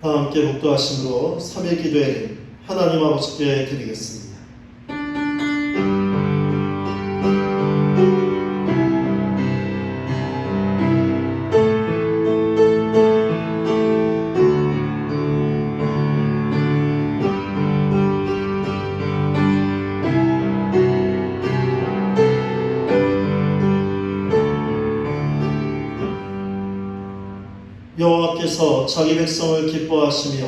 다 함께 목도하심으로 3일 기도회를 하나님 아버지께 드리겠습니다. 여호와께서 자기 백성을 기뻐하시며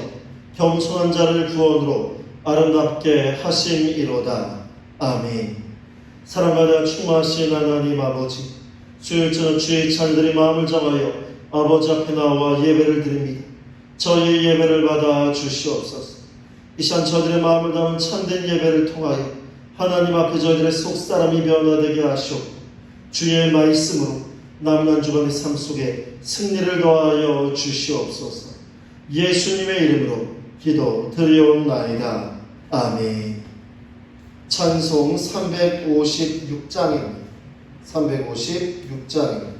겸손한 자를 구원으로 아름답게 하심이로다. 아멘. 사랑과 충만하신 하나님 아버지, 주일저녁 주의 자녀들의 마음을 잡아여 아버지 앞에 나와 예배를 드립니다. 저희의 예배를 받아 주시옵소서. 이 시간 저희들의 마음을 담은 참된 예배를 통하여 하나님 앞에 저희들의 속사람이 변화되게 하시옵고 주의 말씀으로 남은 한 주간의 삶 속에 승리를 더하여 주시옵소서. 예수님의 이름으로 기도 드리옵나이다. 아멘. 찬송 356장입니다. 356장입니다.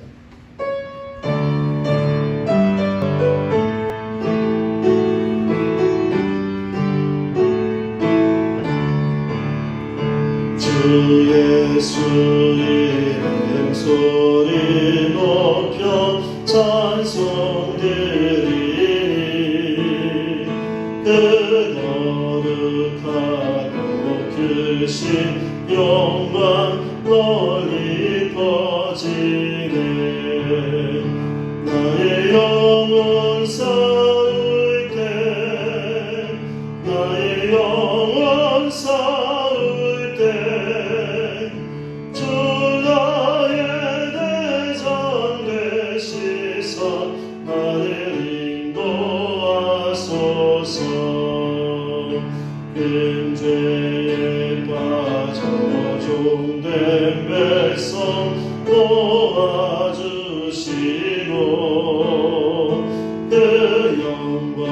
주 예수 이름 소리 높여 찬송 드리니 그 거룩하고 크신 영광 널리 퍼지네. 나의 영혼 쌓을 때 나의 영혼 쌓을 때 주 나의 대장 되시사 나를 인도하소서. 큰 죄에 빠져 종된 백성 도와주시고 그 영광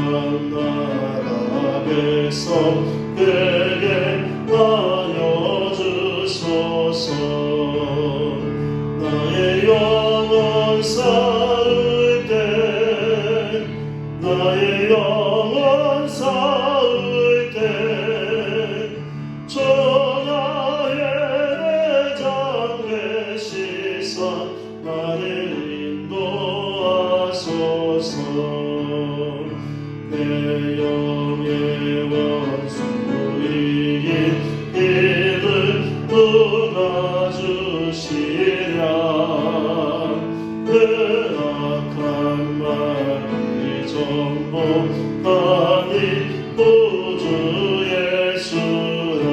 나라 백성에게 하여 주소서. 나의 영혼 쌓을 때 나의 영혼 쌓을 때 주 나의 대장 되시사 나를 인도하소서. 내 영의 원수 이긴 힘을 누가 주시랴. 그 악한 말이 정복하니 구주 예수라.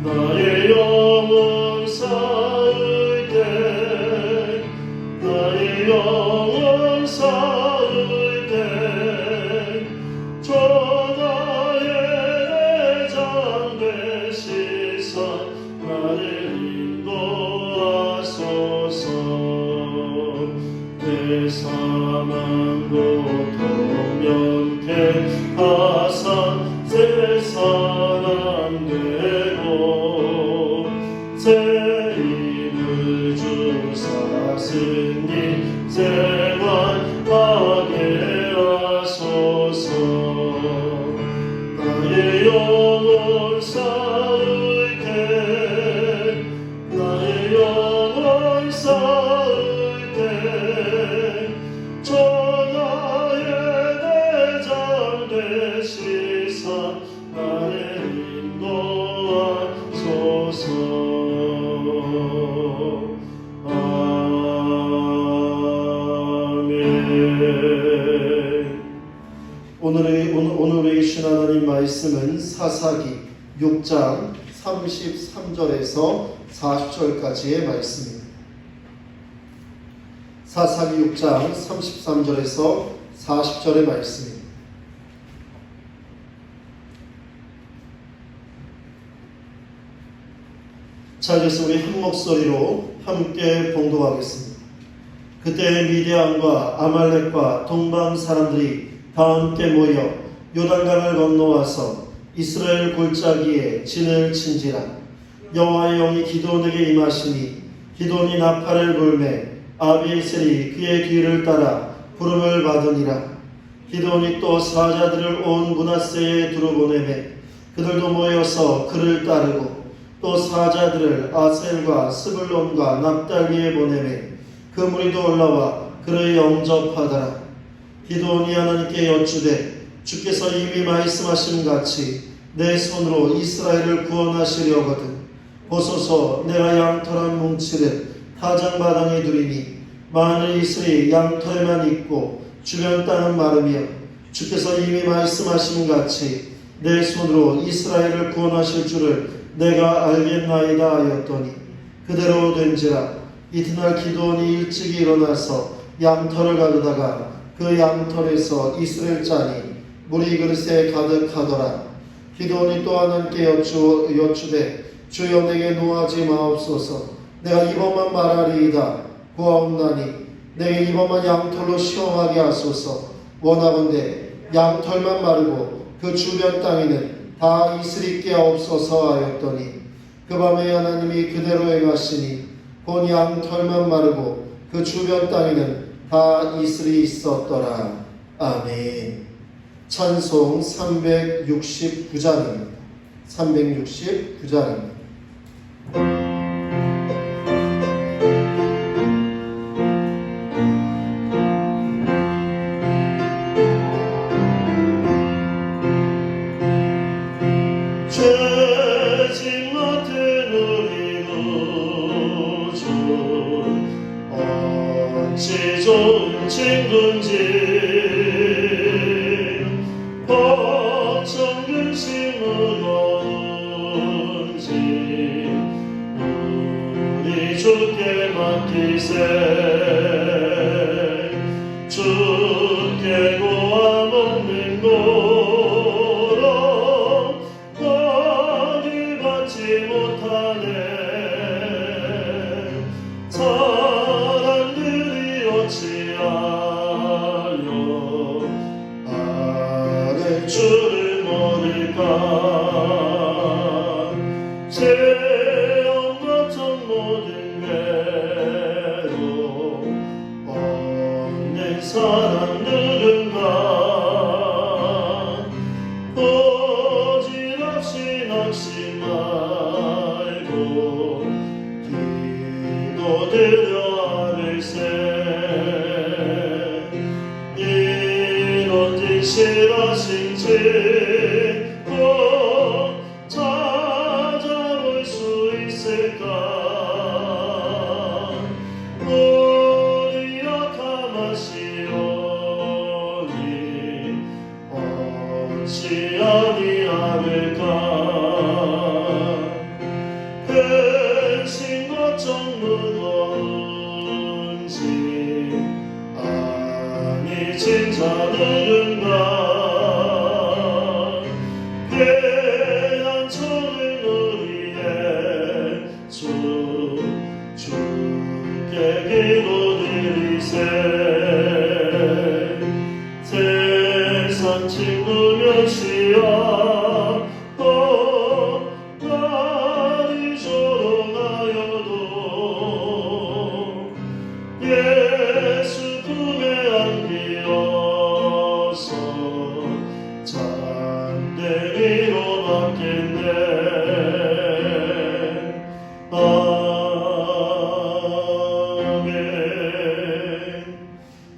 나의 영혼 쌓을 때 나의 영혼 쌓을 때 주 나의 대장 되시사 나를 인도하소서. 내 사망 고통 면케 하사 새 사람 되고 새 힘을 주사 승리 생활하게 하소서. 나의 영혼 쌓을 때 나의 영혼 쌓을 때 주 나의 대장 되시사 나를 인도하소서. 아멘. 오늘의 주신 하나님 말씀은 사사기 6장 33절에서 40절까지의 말씀입니다. 사사기 6장 33절에서 40절의 말씀입니다. 자, 그래서 우리 한 목소리로 함께 봉독하겠습니다. 그때 미디안과 아말렉과 동방 사람들이 다 함께 모여 요단강을 건너와서 이스라엘 골짜기에 진을 친지라. 여호와의 영이 기드온에게 임하시니 기드온이 나팔을 불매 아비에셀이 그의 뒤를 따라 부름을 받으니라. 기드온이 또 사자들을 온 므낫세에 두루 보내매 그들도 모여서 그를 따르고 또 사자들을 아셀과 스불론과 납달리에 보내매 그 무리도 올라와 그를 영접하더라. 기드온이 하나님께 여쭈되 주께서 이미 말씀하신 같이 내 손으로 이스라엘을 구원하시려거든 보소서 내가 양털 한 뭉치를 타작마당에 두리니 만일 이슬이 양털에만 있고 주변 땅은 마르며 주께서 이미 말씀하신 같이 내 손으로 이스라엘을 구원하실 줄을 내가 알겠나이다 하였더니 그대로 된지라. 이튿날 기드온이 일찍이 일어나서 양털을 가져다가 그 양털에서 이슬을 짜니 물이 그릇에 가득하더라. 기드온이 또 하나님께 여쭈되 주여 내게 노하지 마옵소서. 내가 이번만 말하리이다 구하옵나니 내게 이번만 양털로 시험하게 하소서. 원하건대 양털만 마르고 그 주변 땅에는 다 이슬 있게 하옵소서 하였더니 그 밤에 하나님이 그대로 행하시니 본 양털만 마르고 그 주변 땅에는 다 이슬이 있었더라. 아멘. 찬송 369장입니다. 369장입니다. 죄짐 같은 우리도 주 어찌 좋은 친구인지 걱정 근심으로 온지 우리 주께 맡기세. 주께 고아 먹는 고로 너를 받지 못하네. 사람들이 어찌하여 아랠 줄을 모를까. 죄업 같은 모든 괴로움 없는 사람들은가 거짓없이 낙심 말고 기도드려 아뢰세. 이런 진실하신 증거 찾아볼 수 있을까. 우리 약함하시오니 어찌 아니하릴까. 근심 걱정 무거운지 아니 진자들은가. 해안천을 우리의 주께 기도드리세. 세상 친구면 취하고 날이 조롱하여도 예수 품에 안기어서 잠대기로 받겠네.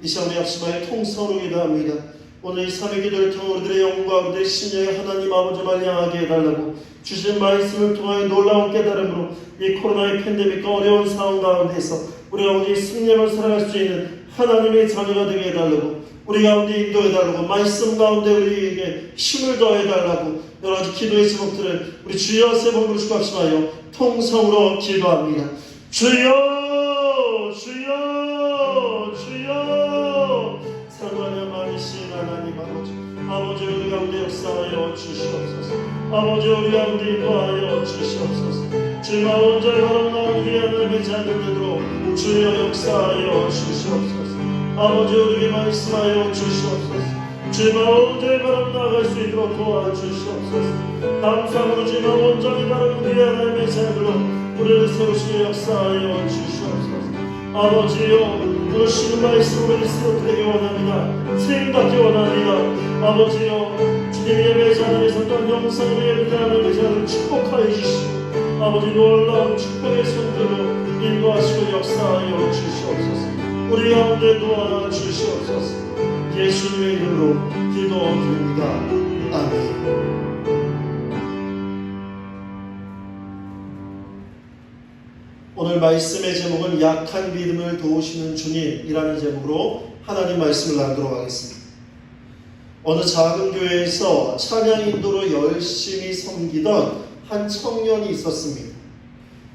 이 시간에 약속하여 통성으로 기도합니다. 오늘 이 3일 기도를 통해 우리들의 영과 우리들의 심령에 하나님 아버지만 향하게 해달라고 주신 말씀을 통하여 놀라운 깨달음으로 이 코로나의 팬데믹과 어려운 상황 가운데서 우리 아버지 승리를 살아갈 수 있는 하나님의 자녀가 되게 해달라고 우리 가운데 인도해달라고 말씀 가운데 우리에게 힘을 더해달라고 여러 가지 기도의 제목들을 우리 주여 세 번 부르시고 합심하여 통성으로 기도합니다. 주여 주여 주여. 사랑하며 많으신 하나님 아버지 우리 가운데 역사하여 주시옵소서. 아버지 우리 가운데 인도하여 주시옵소서. 주마 온전히 걸어나온 우리 하나님의 자녀들로 주여 역사하여 주시옵소서. 아버지 우리에게 말씀하여 주시옵소서. 주마 온전히 걸어나갈 수 있도록 도와주시옵소서. 감사함으로 주마 온전히 걸어온 우리 하나님의 자녀들로 우리를 세우시며 역사하여 주시옵소서. 아버지여 부르시는 말씀으로 일수록 되게 원합니다. 세임받기 원합니다. 아버지여, 주님 예배 자리에서 또한 영상으로 예배하는 그 자를 축복하여 주시고 아버지 놀라운 축복의 손들로 인도하시고 역사하여 주시옵소서. 우리 가운데 도와 주시옵소서. 예수님의 이름으로 기도드립니다. 아멘. 오늘 말씀의 제목은 약한 믿음을 도우시는 주님이라는 제목으로 하나님 말씀을 나누도록 하겠습니다. 어느 작은 교회에서 찬양 인도로 열심히 섬기던 한 청년이 있었습니다.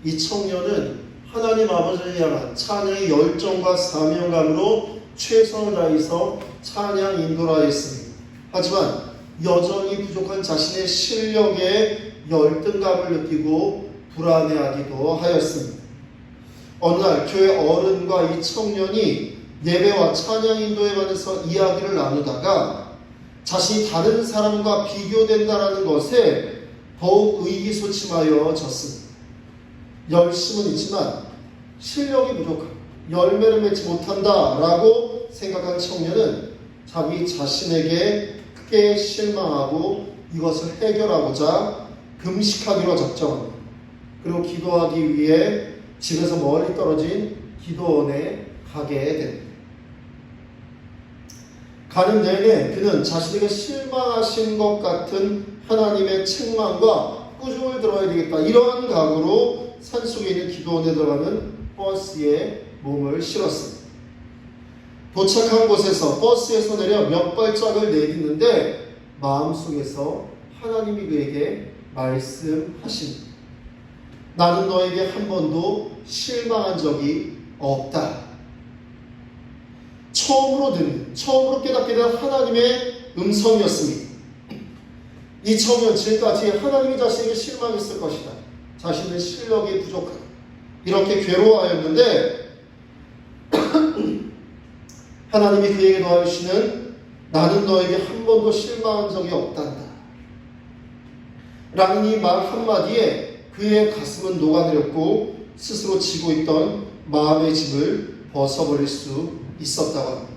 이 청년은 하나님 아버지를 향한 찬양의 열정과 사명감으로 최선을 다해서 찬양 인도를 하였습니다. 하지만 여전히 부족한 자신의 실력에 열등감을 느끼고 불안해하기도 하였습니다. 어느 날 교회 어른과 이 청년이 예배와 찬양 인도에 관해서 이야기를 나누다가 자신이 다른 사람과 비교된다는 것에 더욱 의기소침하여 졌습니다. 열심은 있지만 실력이 부족하고 열매를 맺지 못한다라고 생각한 청년은 자기 자신에게 크게 실망하고 이것을 해결하고자 금식하기로 작정합니다. 그리고 기도하기 위해 집에서 멀리 떨어진 기도원에 가게 됩니다. 가는 내내 그는 자신에게 실망하신 것 같은 하나님의 책망과 꾸중을 들어야 되겠다, 이러한 각오로 산속에 있는 기도원에 들어가는 버스에 몸을 실었습니다. 도착한 곳에서 버스에서 내려 몇 발짝을 내딛는데 마음속에서 하나님이 그에게 말씀하십니다. 나는 너에게 한 번도 실망한 적이 없다. 처음으로 깨닫게 된 하나님의 음성이었습니다. 이 청년, 지금까지 하나님이 자신에게 실망했을 것이다, 자신의 실력이 부족하다, 이렇게 괴로워하였는데 하나님이 그에게 더하시는 나는 너에게 한 번도 실망한 적이 없단다 라는 이 말 한마디에 그의 가슴은 녹아내렸고 스스로 지고 있던 마음의 짐을 벗어버릴 수 있었다고 합니다.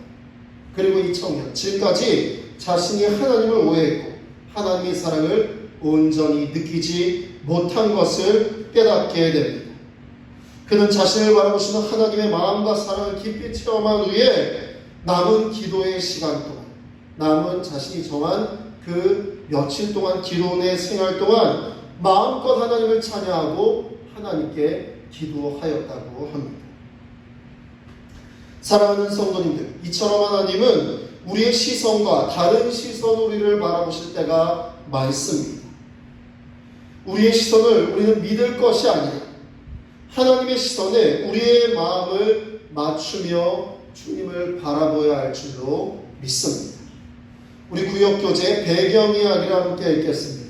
그리고 이 청년, 지금까지 자신이 하나님을 오해했고 하나님의 사랑을 온전히 느끼지 못한 것을 깨닫게 됩니다. 그는 자신을 바라보시는 하나님의 마음과 사랑을 깊이 체험한 후에 남은 기도의 시간 동안, 남은 자신이 정한 그 며칠 동안 기도의 생활 동안 마음껏 하나님을 찬양하고 하나님께 기도하였다고 합니다. 사랑하는 성도님들, 이처럼 하나님은 우리의 시선과 다른 시선으로 우리를 바라보실 때가 많습니다. 우리의 시선을 우리는 믿을 것이 아니라 하나님의 시선에 우리의 마음을 맞추며 주님을 바라보아야 할 줄로 믿습니다. 우리 구역교재 배경 이야기를 함께 읽겠습니다.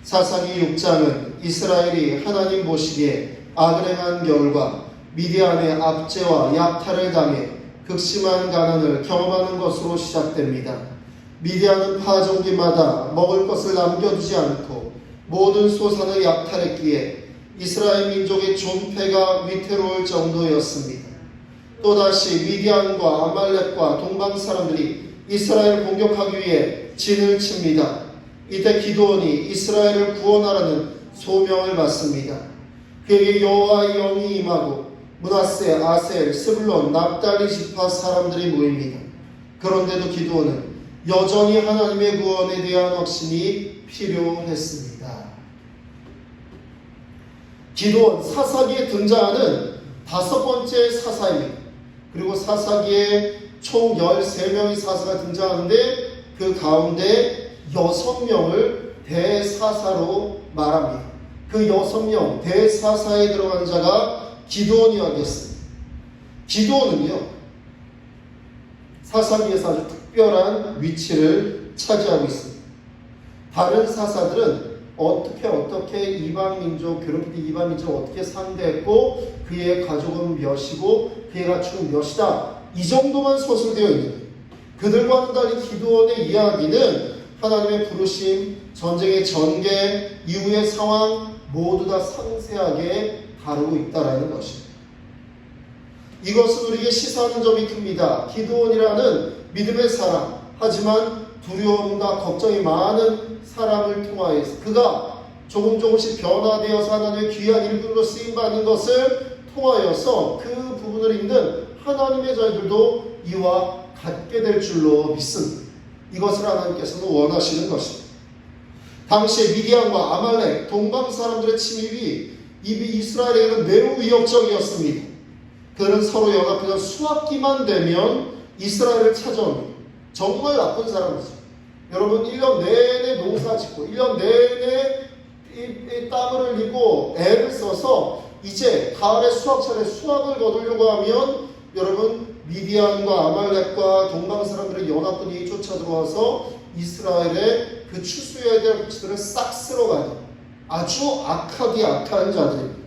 사사기 6장은 이스라엘이 하나님 보시기에 악을 행한 결과 미디안의 압제와 약탈을 당해 극심한 가난을 경험하는 것으로 시작됩니다. 미디안은 파종기마다 먹을 것을 남겨두지 않고 모든 소산을 약탈했기에 이스라엘 민족의 존폐가 위태로울 정도였습니다. 또다시 미디안과 아말렉과 동방 사람들이 이스라엘을 공격하기 위해 진을 칩니다. 이때 기드온이 이스라엘을 구원하라는 소명을 받습니다. 그에게 여호와의 영이 임하고 므낫세, 아셀, 스불론, 납달리 지파 사람들이 모입니다. 그런데도 기드온은 여전히 하나님의 구원에 대한 확신이 필요했습니다. 기드온, 사사기에 등장하는 5번째 사사입니다. 그리고 사사기에 총 13명의 사사가 등장하는데 그 가운데 6명을 대사사로 말합니다. 그 6명 대사사에 들어간 자가 기드온이었습니다. 기드온은요, 사사기에서 아주 특별한 위치를 차지하고 있습니다. 다른 사사들은 어떻게 이방민족 괴롭힐 때 이방민족을 어떻게 상대했고 그의 가족은 몇이고 그의 가축은 몇이다, 이 정도만 서술되어 있는, 그들과는 달리 기드온의 이야기는 하나님의 부르심, 전쟁의 전개, 이후의 상황 모두 다 상세하게 다루고 있다라는 것입니다. 이것은 우리에게 시사하는 점이 큽니다. 기드온이라는 믿음의 사람, 하지만 두려움과 걱정이 많은 사람을 통하여서 그가 조금씩 변화되어서 하나님의 귀한 일꾼으로 쓰임받는 것을 통하여서 그 부분을 읽는 하나님의 자녀들도 이와 같게 될 줄로 믿습니다. 이것을 하나님께서는 원하시는 것입니다. 당시에 미디안과 아말렉, 동방 사람들의 침입이 이스라엘에게는 매우 위협적이었습니다. 그들은 서로 연합해서 수학기만 되면 이스라엘을 찾아옵니다. 정말 나쁜 사람이죠. 여러분 1년 내내 농사 짓고 1년 내내 땀을 흘리고 애를 써서 이제 가을에 수확철에 수확을 거두려고 하면 여러분 미디안과 아말렉과 동방 사람들의 연합군이 쫓아 들어와서 이스라엘의 그 추수해야 될 것들을 싹 쓸어가는 아주 악한 자들입니다.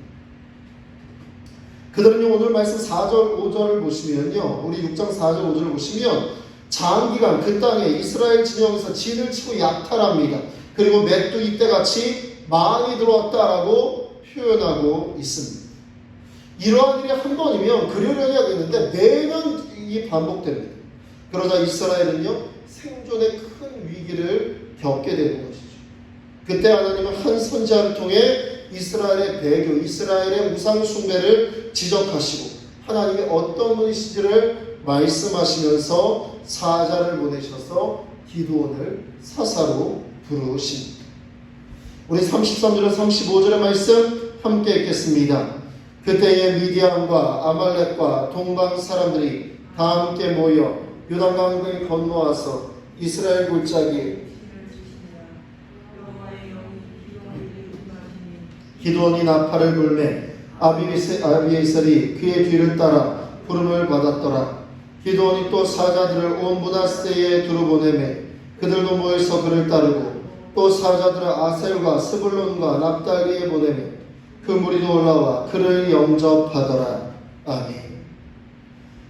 그들은요, 오늘 말씀 4절 5절을 보시면요, 우리 6장 4절 5절을 보시면 장기간 그 땅에 이스라엘 진영에서 진을 치고 약탈합니다. 그리고 메뚜기떼같이 많이 들어왔다라고 표현하고 있습니다. 이러한 일이 한 번이면 그러려니 하겠는데 매년 이 반복됩니다. 그러자 이스라엘은요, 생존의 큰 위기를 겪게 되는 것이죠. 그때 하나님은 한 선지자를 통해 이스라엘의 배교, 이스라엘의 우상 숭배를 지적하시고 하나님의 어떤 분이신지를 말씀하시면서 사자를 보내셔서 기드온을 사사로 부르십니다. 우리 33절과 35절의 말씀 함께 읽겠습니다. 그때에 미디안과 아말렉과 동방 사람들이 다 함께 모여 요단강을 건너와서 이스라엘 골짜기에 기드온이 나팔을 불매 아비에셀이 그의 뒤를 따라 부름을 받았더라. 기드온이 또 사자들을 온 므낫세에 두루 보내매 그들도 모여서 그를 따르고 또 사자들을 아셀과 스불론과 납달리에 보내매 그 무리도 올라와 그를 영접하더라. 아멘.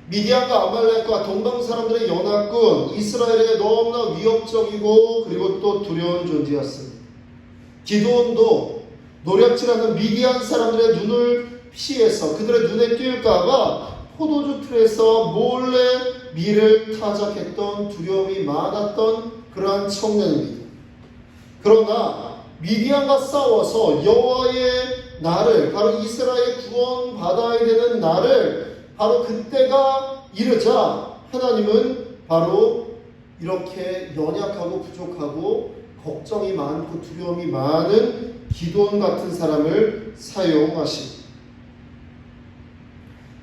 미디안과 아말렉과 동방 사람들의 연합군 이스라엘에게 너무나 위협적이고 그리고 또 두려운 존재였습니다. 기드온도 노략질하는 미디안 사람들의 눈을 피해서 그들의 눈에 띌까봐 포도주 틀에서 몰래 밀을 타작했던 두려움이 많았던 그러한 청년입니다. 그러나 미디안과 싸워서 여호와의 날을 바로 이스라엘 구원 받아야 되는 날을 바로 그때가 이르자 하나님은 바로 이렇게 연약하고 부족하고 걱정이 많고 두려움이 많은 기드온 같은 사람을 사용하십니다.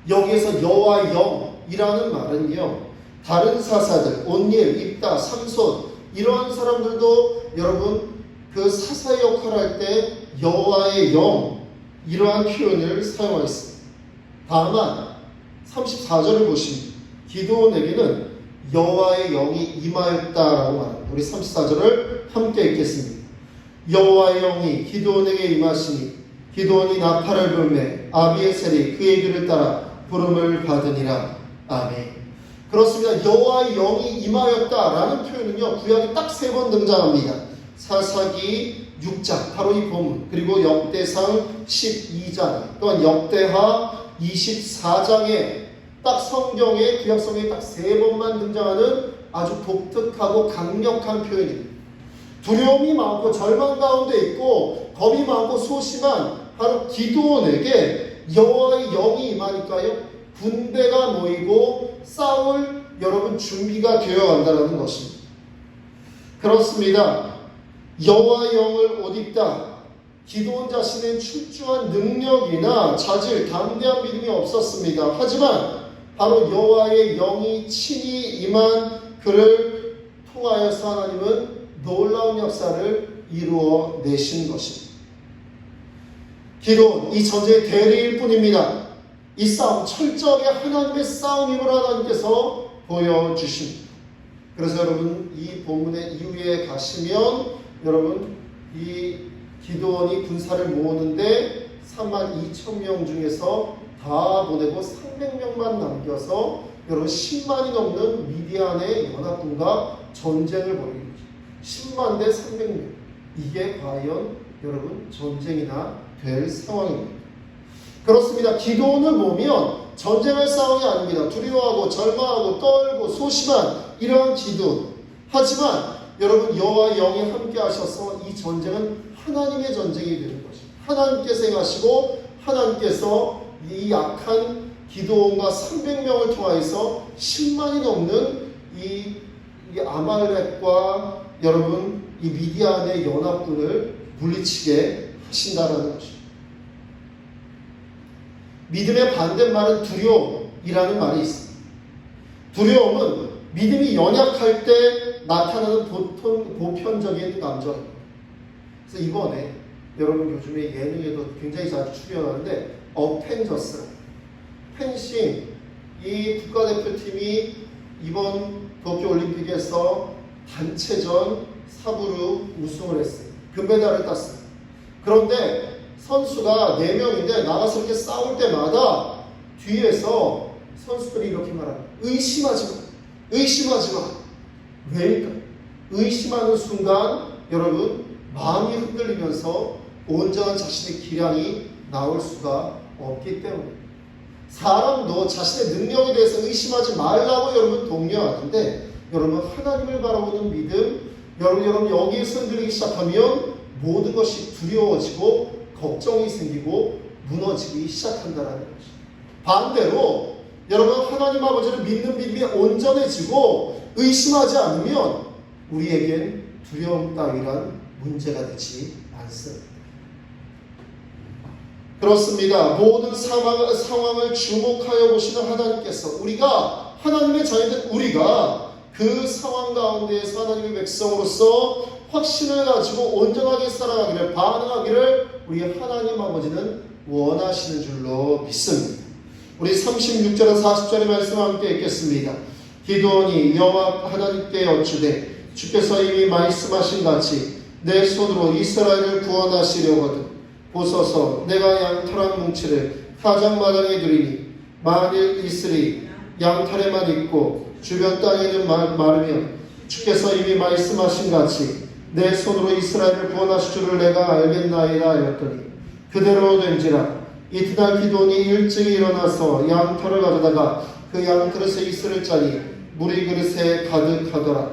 여기에서 여호와의 영이라는 말은요, 다른 사사들 온닐, 입다, 삼손 이러한 사람들도 여러분 그 사사의 역할을 할 때 여호와의 영 이러한 표현을 사용하였습니다. 다만 34절을 보시면 기드온에게는 여호와의 영이 임하였다라고 말합니다. 우리 34절을 함께 읽겠습니다. 여호와의 영이 기드온에게 임하시니 기드온이 나팔을 불매 아비에셀이 그의 길을 따라 부름을 받으니라. 아멘. 그렇습니다. 여호와의 영이 임하였다라는 표현은요, 구약에 딱 3번 등장합니다. 사사기 6장 바로 이 본문, 그리고 역대상 12장, 또한 역대하 24장에 딱 성경에 구약 성경에 딱 3번만 등장하는 아주 독특하고 강력한 표현입니다. 두려움이 많고 절망 가운데 있고 겁이 많고 소심한 바로 기드온에게 여호와의 영이 임하니까요, 군대가 모이고 싸울 여러분 준비가 되어 간다는 것입니다. 그렇습니다. 여호와의 영을 옷 입다. 기드온 자신의 출중한 능력이나 자질, 담대한 믿음이 없었습니다. 하지만 바로 여호와의 영이 친히 임한 그를 통하여서 하나님은 놀라운 역사를 이루어 내신 것입니다. 기드온 이 전쟁의 대리일 뿐입니다. 이 싸움 철저하게 하나님의 싸움임을 하나님께서 보여주십니다. 그래서 여러분 이 본문의 이후에 가시면 여러분 이 기드온이 군사를 모으는데 32,000명 중에서 다 보내고 300명만 남겨서 여러분 10만이 넘는 미디안의 연합군과 전쟁을 벌이는 거죠. 10만 대 300명. 이게 과연 여러분 전쟁이나 될 상황입니다. 그렇습니다. 기도원을 보면 전쟁할 상황이 아닙니다. 두려워하고 절망하고 떨고 소심한 이러한 기도. 하지만 여러분 여호와의 영이 함께 하셔서 이 전쟁은 하나님의 전쟁이 되는 것입니다. 하나님께서 행하시고 하나님께서 이 약한 기도원과 300명을 통하여서 10만이 넘는 이 아말렉과 여러분 이 미디안의 연합군을 물리치게 하신다라는 것입니다. 믿음의 반대말은 두려움이라는 말이 있습니다. 두려움은 믿음이 연약할 때 나타나는 보편적인 감정입니다. 그래서 이번에 여러분 요즘에 예능에도 굉장히 자주 출연하는데 어펜져스 펜싱 이 국가대표팀이 이번 도쿄올림픽에서 단체전 4부로 우승을 했어요. 금메달을 땄습니다. 그런데 선수가 4명인데 나가서 이렇게 싸울 때마다 뒤에서 선수들이 이렇게 말합니다. 의심하지 마. 의심하지 마. 왜일까? 의심하는 순간 여러분 마음이 흔들리면서 온전한 자신의 기량이 나올 수가 없기 때문입니다. 사람도 자신의 능력에 대해서 의심하지 말라고 여러분 독려하는데 여러분 하나님을 바라보는 믿음 여러분 여기에서 흔들리기 시작하면 모든 것이 두려워지고 걱정이 생기고 무너지기 시작한다는 것입니다. 반대로 여러분 하나님 아버지를 믿는 믿음이 온전해지고 의심하지 않으면 우리에겐 두려움 따위란 문제가 되지 않습니다. 그렇습니다. 모든 상황을 주목하여 보시는 하나님께서 우리가 하나님의 자녀된 우리가 그 상황 가운데에서 하나님의 백성으로서 확신을 가지고 온전하게 살아가기를 반응하기를 우리 하나님 아버지는 원하시는 줄로 믿습니다. 우리 36절과 40절의 말씀 함께 읽겠습니다. 기드온이 여호와 하나님께 여쭈되 주께서 이미 말씀하신 같이 내 손으로 이스라엘을 구원하시려거든 보소서 내가 양털 한 뭉치를 타작마당에 두리니 만일 이슬이 양털에만 있고 주변 땅에는 마르면 주께서 이미 말씀하신 같이 내 손으로 이스라엘을 구원하실 줄을 내가 알겠나이다 하였더니 그대로 된지라 이튿날 기드온이 일찍이 일어나서 양털을 가져다가 그 양털에서 이슬을 짜니 물이 그릇에 가득하더라.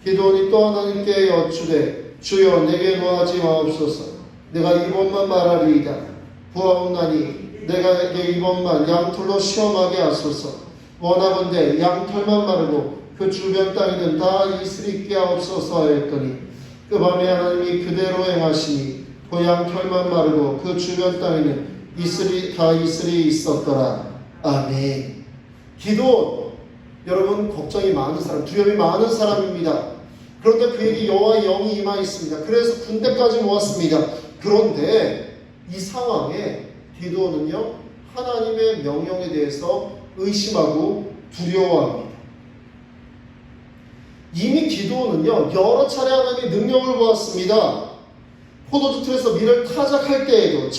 기드온이 또 하나님께 여쭈되 주여 내게 노하지 마옵소서 내가 이번만 말하리이다. 부하옵나니 내게 이번만 양털로 시험하게 하소서. 원하건대 양털만 마르고 그 주변 땅에는 다 이슬이 있게 하옵소서 하였더니 그 밤에 하나님이 그대로 행하시니 그 양털만 마르고 그 주변 땅에는 이슬이 있었더라. 아멘. 기드온 여러분 걱정이 많은 사람, 두려움이 많은 사람입니다. 그런데 그에게 여호와의 영이 임하 있습니다. 그래서 군대까지 모았습니다. 그런데 이 상황에 기드온은요 하나님의 명령에 대해서 의심하고 두려워합니다. 이미 기드온은요 여러 차례 하나님의 능력을 보았습니다. 포도주 틀에서 밀을 타작할 때에도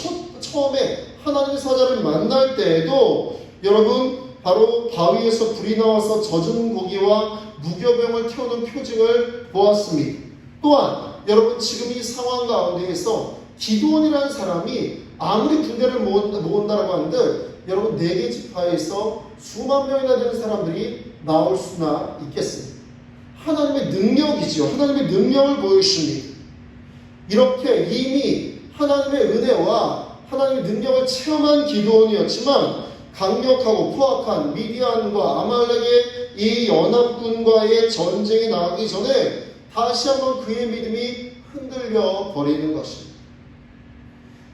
처음에 하나님의 사자를 만날 때에도 여러분 바로 바위에서 불이 나와서 젖은 고기와 무교병을 태우는 표징을 보았습니다. 또한 여러분 지금 이 상황 가운데에서 기드온이라는 사람이 아무리 군대를 모은다라고 하는데 여러분 4개 지파에서 수만 명이나 되는 사람들이 나올 수나 있겠습니다. 하나님의 능력이죠. 하나님의 능력을 보여주십니다. 이렇게 이미 하나님의 은혜와 하나님의 능력을 체험한 기드온이었지만 강력하고 포악한 미디안과 아말렉의 이 연합군과의 전쟁에 나가기 전에 다시 한번 그의 믿음이 흔들려 버리는 것입니다.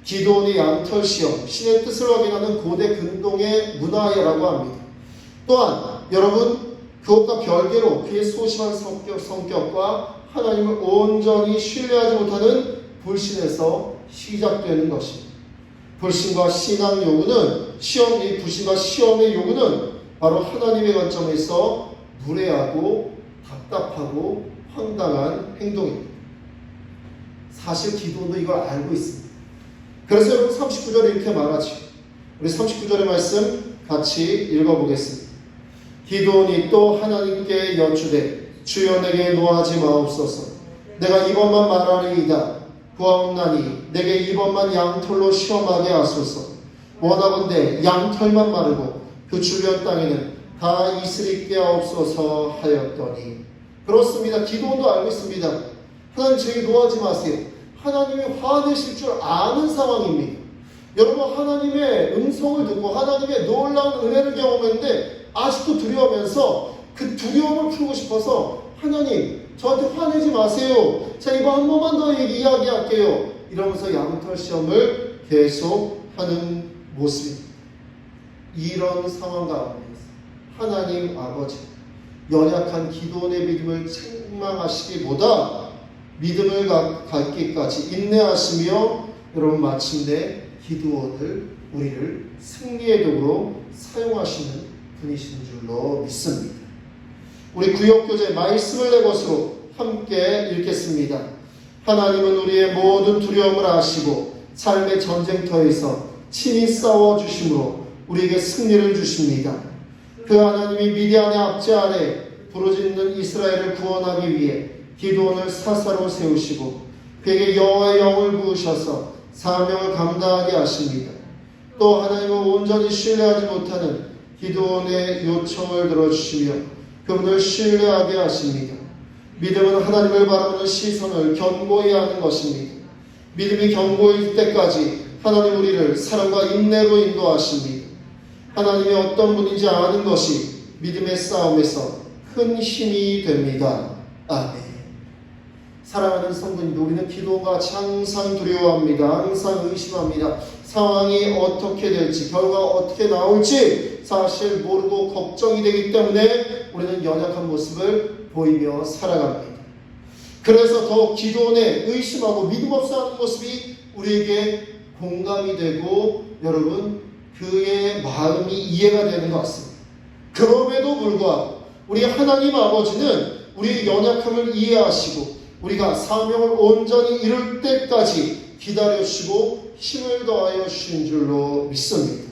기드온의 양털 시험, 신의 뜻을 확인하는 고대 근동의 문화라고 합니다. 또한 여러분 그것과 별개로 그의 소심한 성격과 하나님을 온전히 신뢰하지 못하는 불신에서 시작되는 것입니다. 불신과 신앙 요구는 불신과 시험의 요구는 바로 하나님의 관점에서 무례하고 답답하고 황당한 행동입니다. 사실 기도도 이걸 알고 있습니다. 그래서 여러분 39절에 이렇게 말하죠. 우리 39절의 말씀 같이 읽어보겠습니다. 기드온이 또 하나님께 여쭈되 주여 내게 노하지 마옵소서. 내가 이번만 말하리이다. 구하옵나니 내게 이번만 양털로 시험하게 하소서. 원하건대 양털만 마르고 그 주변 땅에는 다 이슬이 깨옵소서 하였더니. 그렇습니다. 기도원도 알고 있습니다. 하나님 저에게 노하지 마세요. 하나님이 화내실 줄 아는 상황입니다. 여러분, 하나님의 음성을 듣고 하나님의 놀라운 은혜를 경험했는데 아직도 두려워하면서 그 두려움을 풀고 싶어서 하나님 저한테 화내지 마세요. 자, 이거 한 번만 더 이야기할게요. 이러면서 양털 시험을 계속 하는 모습입니다. 이런 상황 가운데서 하나님 아버지 연약한 기도원의 믿음을 책망하시기보다 믿음을 갖기까지 인내하시며 여러분 마침내 기도원을 우리를 승리의 도구로 사용하시는 분이신 줄로 믿습니다. 우리 구역교재 말씀을 내 것으로 함께 읽겠습니다. 하나님은 우리의 모든 두려움을 아시고 삶의 전쟁터에서 친히 싸워주심으로 우리에게 승리를 주십니다. 그 하나님이 미디안의 압제 아래 부르짖는 이스라엘을 구원하기 위해 기도원을 사사로 세우시고 그에게 여호와의 영을 부으셔서 사명을 감당하게 하십니다. 또 하나님을 온전히 신뢰하지 못하는 기도원의 요청을 들어주시며 그분을 신뢰하게 하십니다. 믿음은 하나님을 바라보는 시선을 견고히 하는 것입니다. 믿음이 견고할 때까지 하나님 우리를 사랑과 인내로 인도하십니다. 하나님이 어떤 분인지 아는 것이 믿음의 싸움에서 큰 힘이 됩니다. 아멘. 사랑하는 성도님들, 우리는 기도가 항상 두려워합니다. 항상 의심합니다. 상황이 어떻게 될지, 결과가 어떻게 나올지 사실 모르고 걱정이 되기 때문에 우리는 연약한 모습을 보이며 살아갑니다. 그래서 더 기도원에 의심하고 믿음 없어 하는 모습이 우리에게 공감이 되고 여러분 그의 마음이 이해가 되는 것 같습니다. 그럼에도 불구하고 우리 하나님 아버지는 우리의 연약함을 이해하시고 우리가 사명을 온전히 이룰 때까지 기다려주시고 힘을 더하여 주신 줄로 믿습니다.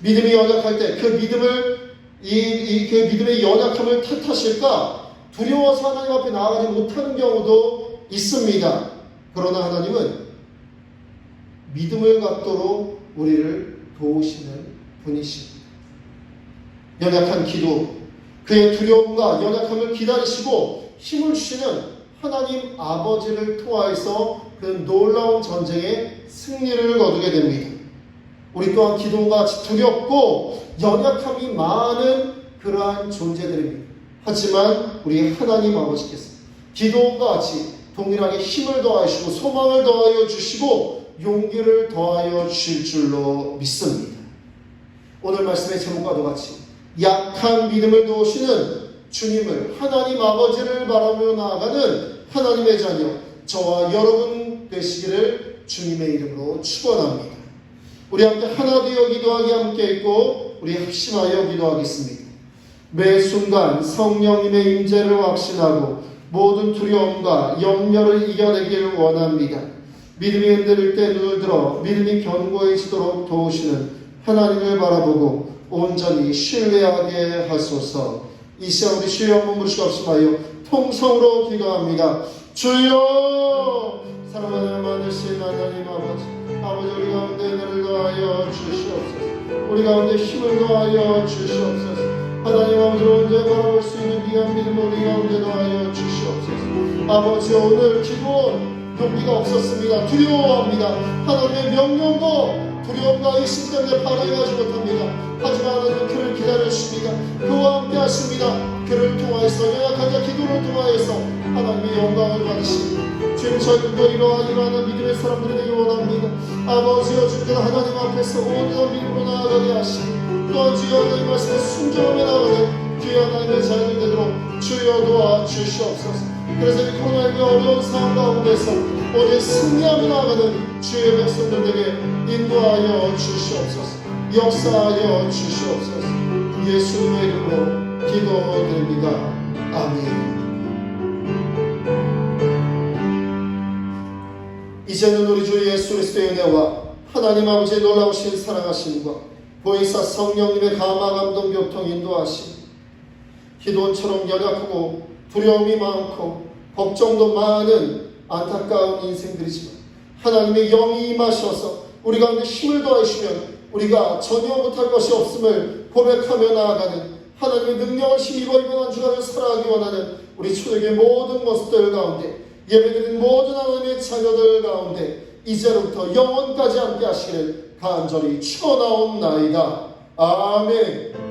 믿음이 연약할 때 그 믿음을 그 믿음의 연약함을 탓하실까 두려워서 하나님 앞에 나아가지 못하는 경우도 있습니다. 그러나 하나님은 믿음을 갖도록 우리를 도우시는 분이십니다. 연약한 기도, 그의 두려움과 연약함을 기다리시고 힘을 주시는 하나님 아버지를 통하여서 그 놀라운 전쟁에 승리를 거두게 됩니다. 우리 또한 기도가 두렵고 연약함이 많은 그러한 존재들입니다. 하지만 우리 하나님 아버지께서 기도와 같이 동일하게 힘을 더하시고 소망을 더하여 주시고 용기를 더하여 주실 줄로 믿습니다. 오늘 말씀의 제목과도 같이 약한 믿음을 도우시는 주님을, 하나님 아버지를 바라며 나아가는 하나님의 자녀 저와 여러분 되시기를 주님의 이름으로 축원합니다. 우리 함께 하나 되어 기도하기 함께 있고 우리 합심하여 기도하겠습니다. 매 순간 성령님의 임재를 확신하고 모든 두려움과 염려를 이겨내기를 원합니다. 믿음이 흔들릴 때 눈을 들어 믿음이 견고해지도록 도우시는 하나님을 바라보고 온전히 신뢰하게 하소서. 이 시간 우리 주여 한번 부르시고 합심하여 통성으로 기도합니다. 주여, 사랑하는 많으신 하나님 아버지, 우리 가운데 은혜를 더하여 주시옵소서. 우리 가운데 힘을 더하여 주시옵소서. 하나님 아버지를 언제 바라볼 수 있는 귀한 믿음을 우리 가운데 더하여 주시옵소서. 아버지, 오늘 기도원 용기가 없었습니다. 두려워합니다. 하나님의 명령도 두려움과 의심 때문에 발휘하지 못합니다. 하지만 하나님은 그를 기다려주십니다. 그와 함께 하십니다. 그를 통하여서 연약한 자 기도를 통하여서 하나님의 영광을 받으십니다. 주님, 저희들도 이러한 믿음의 사람들이 되기 원합니다. 아버지여, 주께서 하나님 앞에서 온전한 믿음으로 나아가게 하시고 또한 주여 하나님 말씀에 순종하며 나아가는 귀한 하나님의 자녀들 되도록 주여 도와주시옵소서. 그래서 이 코로나19의 어려운 상황 가운데서 오직 승리하며 나아가는 주의 백성들에게 인도하여 주시옵소서. 역사하여 주시옵소서. 예수님의 이름으로 기도드립니다. 아멘. 이제는 우리 주 예수 그리스도의 은혜와 하나님 아버지의 놀라우신 사랑하심과 보혜사 성령님의 감화 감동 교통 인도하심, 기도처럼 연약하고 두려움이 많고 걱정도 많은 안타까운 인생들이지만 하나님의 영이 임하셔서 우리 가운데 힘을 더하시면 우리가 전혀 못할 것이 없음을 고백하며 나아가는 하나님의 능력을 힘입어 이번 한 주간을 살아가기 원하는 우리 초대교회 모든 모습들 가운데 예배드린 모든 하나님의 자녀들 가운데 이제로부터 영원까지 함께 하시기를 간절히 축원하옵나이다. 아멘.